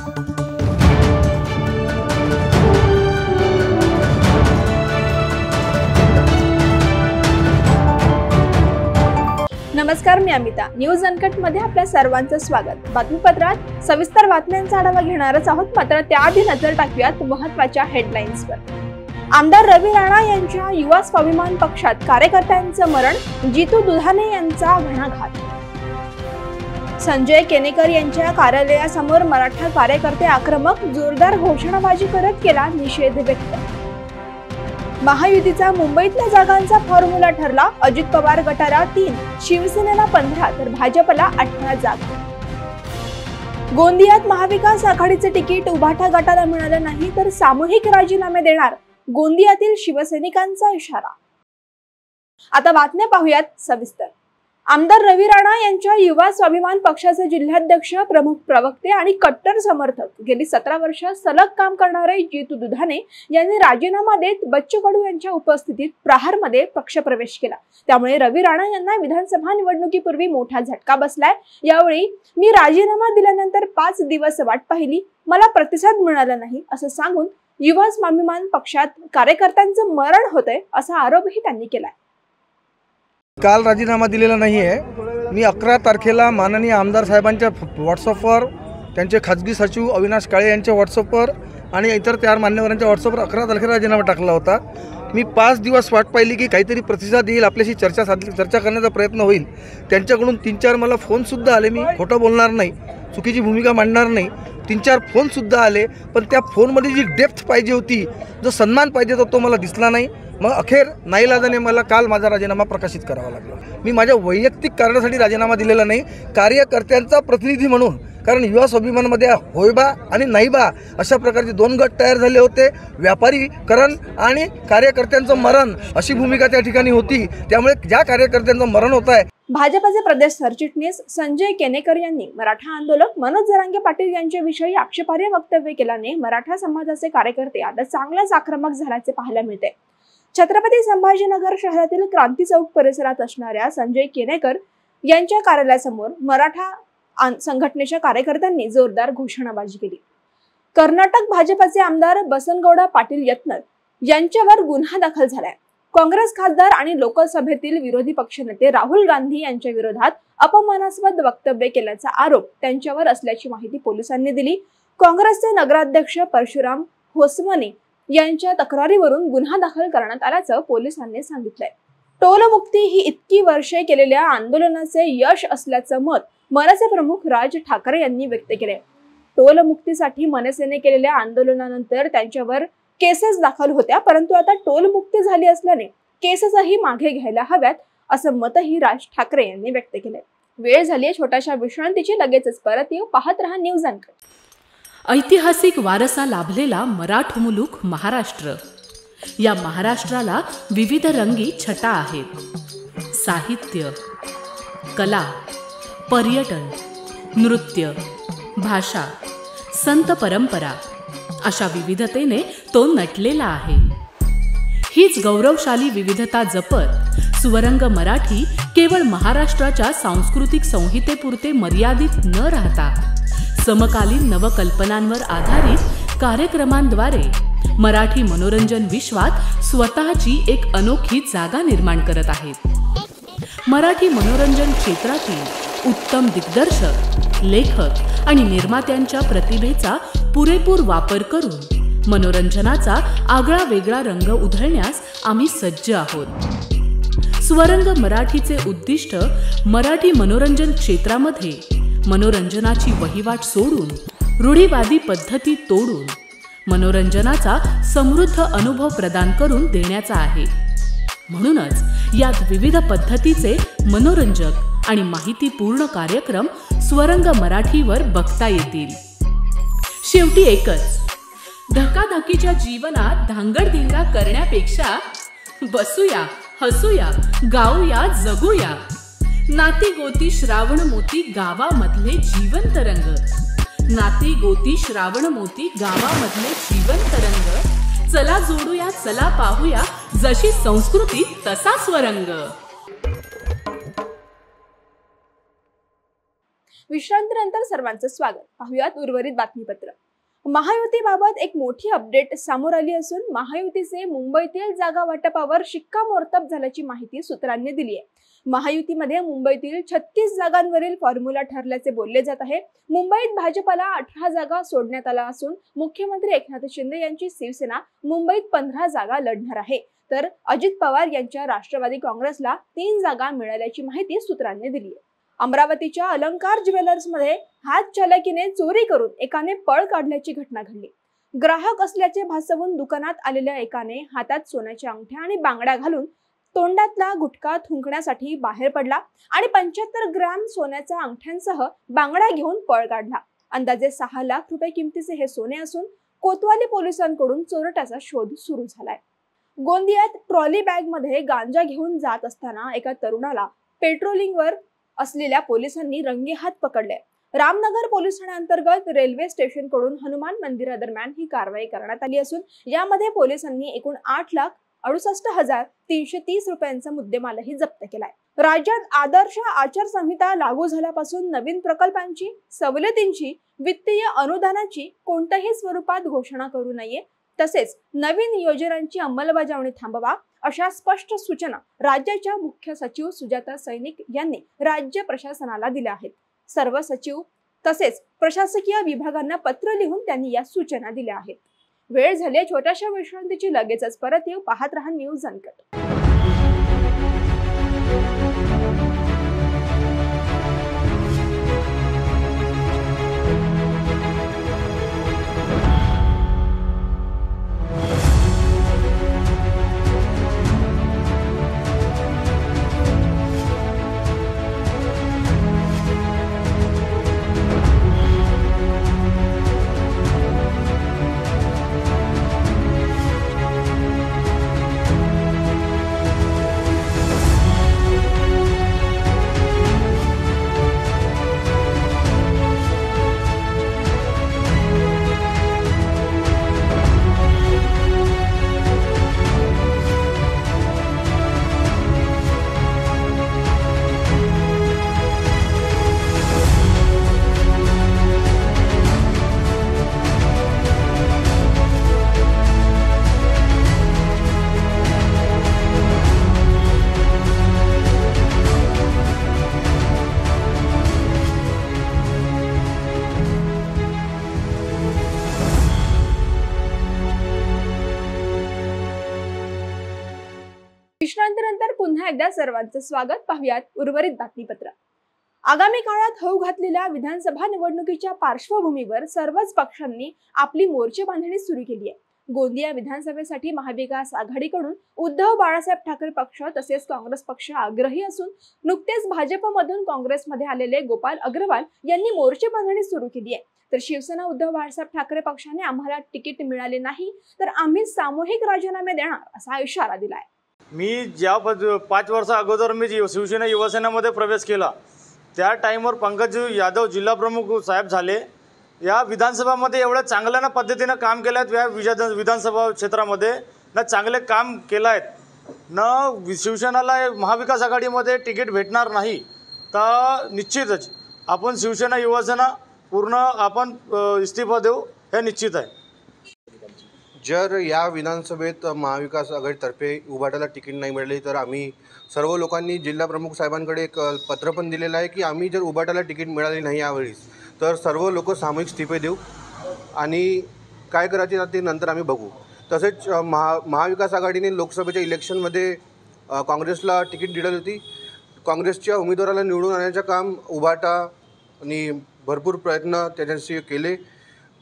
नमस्कार, मी Amita. News uncut मध्ये आपल्या सर्वांचं स्वागत. बातमीपत्रात सविस्तर बातम्यांचा आढावा घेणारच आहोत, मात्र त्याआधी नजर टाकूयात महत्त्वाच्या हेडलाईन्सवर. आमदार रवी राणा यांच्या युवा स्वाभिमान पक्षात कार्यकर्त्यांचं मरण, जितू दुधाणे यांचा घणाघात. संजय केनेकर यांच्या कार्यालयासमोर मराठा कार्यकर्ते आक्रमक, जोरदार घोषणाबाजी करत केला निषेध व्यक्त. महायुतीचा मुंबईतल्या जागांचा फॉर्म्युला ठरला. अजित पवार गटाला 3, शिवसेनेला 15 तर भाजपला 18 जागा. गोंदियात महाविकास आघाडीचे तिकीट उभाटा गटाला मिळालं नाही तर सामूहिक राजीनामे देणार, गोंदियातील शिवसैनिकांचा इशारा. आता बातम्या पाहूयात सविस्तर. आमदार रवी राणा यांच्या युवा स्वाभिमान पक्षाचे जिल्हाध्यक्ष, प्रमुख प्रवक्ते आणि कट्टर समर्थक, गेली 17 वर्ष सलग काम करणारे जितू दुधाणे यांनी राजीनामा देत बच्चू कडू यांच्या उपस्थितीत प्रहारमध्ये पक्षप्रवेश केला. त्यामुळे रवी राणा यांना विधानसभा निवडणुकीपूर्वी मोठा झटका बसलाय. यावेळी मी राजीनामा दिल्यानंतर 5 दिवस वाट पाहिली, मला प्रतिसाद मिळाला नाही असं सांगून युवा स्वाभिमान पक्षात कार्यकर्त्यांचं मरण होतंय असा आरोपही त्यांनी केलाय. काल राजीनामा दिलेला नाही आहे. मी 11 तारखेला माननीय आमदार साहेबांच्या व्हॉट्सअपवर, त्यांचे खाजगी सचिव अविनाश काळे यांच्या व्हॉट्सअपवर आणि इतर 4 मान्यवरांच्या व्हॉट्सअपवर 11 तारखेला राजीनामा टाकला होता. मी 5 दिवस वाट पाहिली की काहीतरी प्रतिसाद येईल, आपल्याशी चर्चा करण्याचा प्रयत्न होईल. त्यांच्याकडून 3-4 मला फोनसुद्धा आले. मी खोटं बोलणार नाही, चुकीची भूमिका मांडणार नाही. 3-4 फोनसुद्धा आले, पण त्या फोनमध्ये जी डेप्थ पाहिजे होती, जो सन्मान पाहिजे होता, तो मला दिसला नाही. मग अखेर नाईलाजाने मला काल माझा राजीनामा प्रकाशित करावा लागला. मी माझ्या वैयक्तिक कारणासाठी राजीनामा दिलेला नाही, कार्यकर्त्यांचा प्रतिनिधी म्हणून. कारण युवा स्वाभिमानमध्ये होयबा आणि नाहीबा अशा प्रकारचे 2 गट तयार झाले होते. व्यापारीकरण आणि कार्यकर्त्यांचं मरण अशी भूमिका त्या ठिकाणी होती. त्यामुळे ज्या कार्यकर्त्यांचं मरण होत आहे. भाजपचे प्रदेश सरचिटणीस संजय केनेकर यांनी मराठा आंदोलक मनोज जरांगे पाटील यांच्याविषयी आक्षेपार्ह वक्तव्य केल्याने मराठा समाजाचे कार्यकर्ते आता चांगलाच आक्रमक झाल्याचे पाहायला मिळते. छत्रपती संभाजीनगर शहरातील क्रांती चौक परिसरात असणाऱ्या संजय केनेकर यांच्या कार्यालयासमोर मराठा संघटनेच्या कार्यकर्त्यांनी जोरदार घोषणाबाजी केली. कर्नाटक भाजपचे आमदार बसनगौडा पाटील यत्नर यांच्यावर गुन्हा दाखल झालाय. काँग्रेस खासदार आणि लोकसभेतील विरोधी पक्षनेते राहुल गांधी यांच्या विरोधात अपमानास्पद वक्तव्य केल्याचा आरोप त्यांच्यावर असल्याची माहिती पोलिसांनी दिली. काँग्रेसचे नगराध्यक्ष परशुराम होसमने यांच्या तक्रारीवरून गुन्हा दाखल करण्यात आल्याचं पोलिसांनी सांगितलंय. टोलमुक्ती ही इतकी वर्षे केलेल्या आंदोलनाचे यश असल्याचं मत मनसे प्रमुख राज ठाकरे यांनी व्यक्त केले. टोलमुक्तीसाठी मनसेने केलेल्या आंदोलनानंतर त्यांच्यावर केसेस दाखल होत्या, परंतु आता टोलमुक्ती झाली असल्याने केसेसही मागे घ्यायला हव्यात असं मतही राज ठाकरे यांनी व्यक्त केले. वेळ झाली छोट्याशा विश्रांतीची, लगेचच परत येऊ. पाहत रहा न्यूज अनकट. ऐतिहासिक वारसा लाभलेला मराठ मुलूक महाराष्ट्र. या महाराष्ट्राला विविध रंगी छटा आहेत. साहित्य, कला, पर्यटन, नृत्य, भाषा, संत परंपरा अशा विविधतेने तो नटलेला आहे. हीच गौरवशाली विविधता जपत स्वरंग मराठी केवळ महाराष्ट्राच्या सांस्कृतिक संहितेपुरते मर्यादित न राहता समकालीन नवकल्पनांवर आधारित कार्यक्रमांद्वारे मराठी मनोरंजन विश्वात स्वतःची एक अनोखी जागा निर्माण करत आहेत. मराठी मनोरंजन क्षेत्रातील उत्तम दिग्दर्शक, लेखक आणि निर्मात्यांच्या प्रतिभेचा पुरेपूर वापर करून मनोरंजनाचा आगळा वेगळा रंग उधळण्यास आम्ही सज्ज आहोत. स्वरंग मराठीचे उद्दिष्ट मराठी मनोरंजन क्षेत्रामध्ये मनोरंजनाची वहिवाट सोडून, रूढीवादी पद्धती तोडून मनोरंजनाचा समृद्ध अनुभव प्रदान करून देण्याचा आहे. म्हणूनच यात विविध पद्धतीचे मनोरंजक आणि माहितीपूर्ण कार्यक्रम स्वरंग मराठीवर बघता येतील. शेवटी एकच, धकाधकीच्या जीवनात धांगडधिंगा करण्यापेक्षा बसूया, हसूया, गाऊया, जगूया. नाती गोती श्रावण मोती गावामधले जीवंत रंग. नाती गोती श्रावण मोती गावामधले जीवंत रंग. चला जोडूया, चला पाहूया, जशी संस्कृती तसा स्वरंग. विश्रांतीनंतर सर्वांचं स्वागत. पाहुयात उर्वरित बातमीपत्र. महायुतीबाबत एक मोठी अपडेट समोर आली असून महायुतीचे मुंबईतील जागा वाटपावर शिक्कामोर्तब झाल्याची माहिती सूत्रांनी दिली आहे. महायुतीमध्ये मुंबईतील 36 जागांवरील फॉर्म्युला ठरल्याचे बोलले जात आहे. मुंबईत भाजपला 18 जागा सोडण्यात आला असून मुख्यमंत्री एकनाथ शिंदे यांची शिवसेना मुंबईत 15 जागा लढणार आहे, तर अजित पवार यांच्या राष्ट्रवादी काँग्रेसला 3 जागा मिळाल्याची माहिती सूत्रांनी दिली आहे. अमरावतीच्या अलंकार ज्वेलर्समध्ये हातचालकीने चोरी करून एकाने पळ काढल्याची घटना घडली. ग्राहक असल्याचे भासवून दुकानात आलेल्या एकाने हातात सोन्याच्या अंगठ्या आणि बांगड्या घालून तोंडातला गुटखा थुंकण्यासाठी बाहेर पडला आणि 75 ग्रॅम सोन्याच्या अंगठ्यांसह बांगड्या घेऊन पळ काढला. अंदाजे 6 लाख रुपये किमतीचे हे सोने असून कोतवाली पोलिसांकडून चोरट्याचा शोध सुरू झालाय. गोंदियात ट्रॉली बॅग मध्ये गांजा घेऊन जात असताना एका तरुणाला पेट्रोलिंगवर असलेल्या पोलिसांनी रंगेहात पकडले. रामनगर पोलीस ठाण्याअंतर्गत रेल्वे स्टेशन कडून हनुमान मंदिरादरम्यान ही कारवाई करण्यात आली असून यामध्ये पोलिसांनी एकूण 8,68,330 रुपयांचा मुद्देमालही जप्त केलाय. राज्यात आदर्श आचारसंहिता लागू झाल्यापासून नवीन प्रकल्पांची, सवलतींची, वित्तीय अनुदानाची कोणत्याही स्वरूपात घोषणा करू नये, तसेच नवीन योजनांची अंमलबजावणी थांबवा, अशा स्पष्ट सूचना राज्याच्या मुख्य सचिव सुजाता सैनिक यांनी राज्य प्रशासनाला दिल्या आहेत. सर्व सचिव तसेच प्रशासकीय विभागांना पत्र लिहून त्यांनी या सूचना दिल्या आहेत. वेळ झाली छोट्याशा विश्रांतीची, लगेचच परत येऊ. पाहत रहा न्यूज अनकट. विश्रांतीनंतर पुन्हा एकदा सर्वांचं स्वागत. पाहुयात उर्वरित बातमीपत्र. आगामी काळात होऊ घातलेल्या विधानसभा निवडणुकीच्या पार्श्वभूमीवर सर्वच पक्षांनी आपली मोर्चे बांधणी सुरू केली आहे. गोंदिया विधानसभेसाठी महाविकास आघाडीकडून उद्धव बाळासाहेब ठाकरे पक्ष तसेच काँग्रेस पक्ष आग्रही असून नुकतेच भाजपमधून काँग्रेसमध्ये आलेले गोपाल अग्रवाल यांनी मोर्चे बांधणी सुरू केली आहे. तर शिवसेना उद्धव बाळासाहेब ठाकरे पक्षाने आम्हाला तिकीट मिळाले नाही तर आम्ही सामूहिक राजीनामे देणार असा इशारा दिलाय. मी ज्या 5 वर्ष अगोदर मी शिवसेना युवासेनेमध्ये प्रवेश केला त्या टाईमवर पंकज यादव जिल्हा प्रमुख साहेब झाले. या विधानसभामध्ये एवढ्या चांगल्या पद्धतीनं काम केलं आहे. या विधानसभा क्षेत्रामध्ये ना चांगले काम केलं आहे न शिवसेनेला महाविकास आघाडीमध्ये तिकीट भेटणार नाही तर निश्चितच आपण शिवसेना युवासेना पूर्ण आपण इस्तीफा देऊ हे निश्चित आहे. जर या विधानसभेत महाविकास आघाडीतर्फे उभाटाला तिकीट नाही मिळाले तर आम्ही सर्व लोकांनी जिल्हा प्रमुख साहेबांकडे एक पत्र पण दिलेलं आहे की आम्ही जर उभाटाला तिकीट मिळाले नाही यावेळेस तर सर्व लोक सामूहिक इस्तीफे देऊ आणि काय करायचे ते नंतर आम्ही बघू. तसेच महाविकास आघाडीने लोकसभेच्या इलेक्शनमध्ये काँग्रेसला तिकीट दिली होती. काँग्रेसच्या उमेदवाराला निवडून आणण्याचं काम उभाटाने भरपूर प्रयत्न त्याच्याशी केले.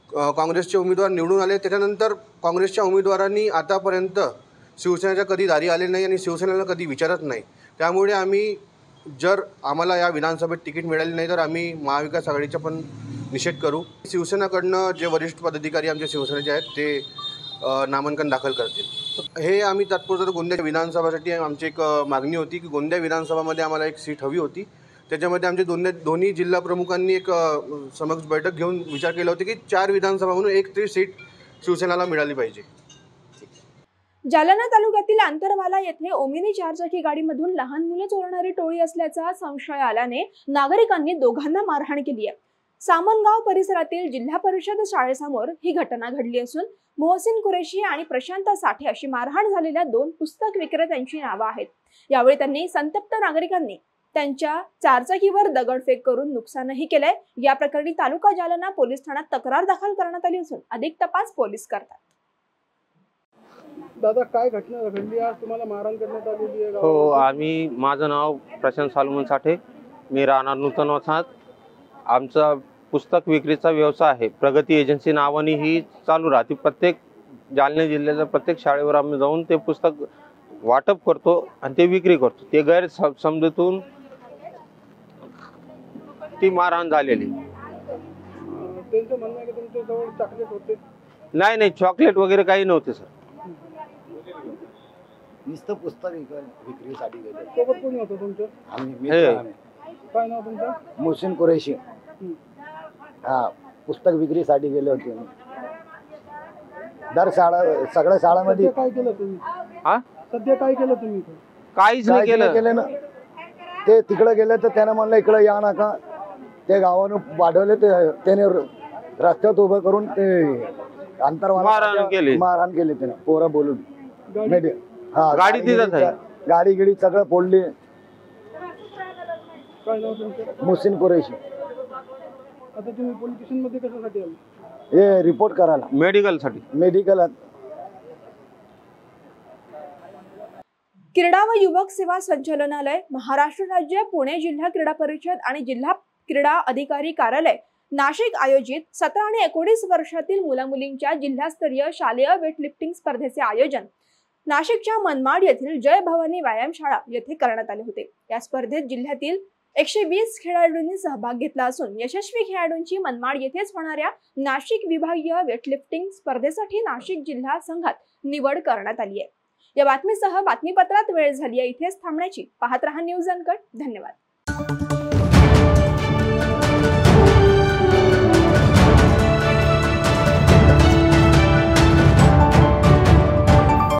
काँग्रेसचे उमेदवार निवडून आले. त्याच्यानंतर काँग्रेसच्या उमेदवारांनी आतापर्यंत शिवसेनेच्या कधी दारी आले नाही आणि शिवसेनेला कधी विचारत नाही. त्यामुळे आम्ही जर आम्हाला या विधानसभेत तिकीट मिळाले नाही तर आम्ही महाविकास आघाडीचा पण निषेध करू. शिवसेनेकडनं जे वरिष्ठ पदाधिकारी आमच्या शिवसेनेचे आहेत ते नामांकन दाखल करतील. हे आम्ही तात्पुरतं गोंदिया विधानसभासाठी आमची एक मागणी होती की गोंदिया विधानसभामध्ये आम्हाला एक सीट हवी होती. त्याच्यामध्ये आमचे दोन्ही जिल्हा प्रमुखांनी एक समक्ष बैठक घेऊन विचार केला होता की 4 विधानसभा म्हणून एक तरी सीट शिवसेनेला मिळाली पाहिजे. जालना तालुक्यातील आंतरवाला येथे ओमिनी चारचाकी गाडीमधून लहान मुलं चोरणारी टोळी असल्याचा संशय आल्याने नागरिकांनी दोघांना मारहाण केली आहे। सामनगाव परिसरातील जिल्हा परिषद शाळेसमोर ही घटना घडली असून मोहसिन कुरेशी आणि प्रशांत साठे अशी मारहाण झालेल्या 2 पुस्तक विक्रेत्यांची नावे आहेत। यावेळी त्यांनी संतप्त नागरिकांनी त्यांच्या चारचाकीवर दगडफेक करून नुकसानही केलंय। या प्रकरणी तालुका जालना पोलीस ठाण्यात तक्रार दाखल करण्यात आली असून अधिक तपास पोलीस करतात। दादा, काय घटना घडली आज? तुम्हाला मारहाण करण्यात आलेली आहे? हो, माझं नाव प्रशांत सालमन साठे, मी राहणार नूतन वसाहत। आमचा पुस्तक विक्रीचा व्यवसाय आहे। प्रगती एजन्सी नावाने ही चालू राहते। प्रत्येक जालना जिल्ह्याच्या प्रत्येक शाळेवर आम्ही जाऊन ते पुस्तक वाटप करतो आणि ते विक्री करतो। ते गैरसमजूतून ती मारहाण झालेली। त्यांचं म्हणणं आहे की तुमच्याजवळ चॉकलेट होते? नाही, चॉकलेट वगैरे काही नव्हते सर। नुसतं पुस्तक विक्रीसाठी गेले। सोबत कोणी होतं तुमचं? काय नाव तुमचं? मोहसिन कुरेशी। हा, पुस्तक विक्रीसाठी गेले होते। दर सगळ्या शाळांमध्ये काय केलं तुम्ही? सध्या काय केलं तुम्ही? काहीच नाही केलं ना। ते तिकडे गेले तर त्याने म्हणलं इकडे या नका। ते गावानं वाढवले, त्याने रस्त्यात उभं करून ते मारहाण केली त्याने, पोरं बोलून। गाडी तिथंच आहे। गाडी गिडी सगळं फोडली। काय नाव तुमचं? मोहसिन कुरेशी। आता तुम्ही पोलीस स्टेशन मध्ये कशासाठी आले? हे रिपोर्ट करायला, मेडिकल। क्रीडा व युवक सेवा संचालनालय, महाराष्ट्र राज्य पुणे जिल्हा क्रीडा परिषद आणि जिल्हा क्रीडा अधिकारी कार्यालय नाशिक आयोजित 17 आणि 19 वर्षातील मुलामुलींच्या जिल्हास्तरीय शालेय वेटलिफ्टिंग स्पर्धेचे आयोजन नाशिकच्या मनमाड येथील जय भवानी व्यायामशाळा येथे करण्यात आले होते। या स्पर्धेत जिल्ह्यातील 120 खेळाडूंनी सहभाग घेतला असून यशस्वी खेळाडूंची मनमाड येथेच होणाऱ्या नाशिक विभागीय वेटलिफ्टिंग स्पर्धेसाठी नाशिक जिल्हा संघात निवड करण्यात आली आहे। या बातमीसह बातमीपत्रात वेळ झाली आहे इथेच थांबण्याची। पाहत रहा न्यूज अनकट। धन्यवाद।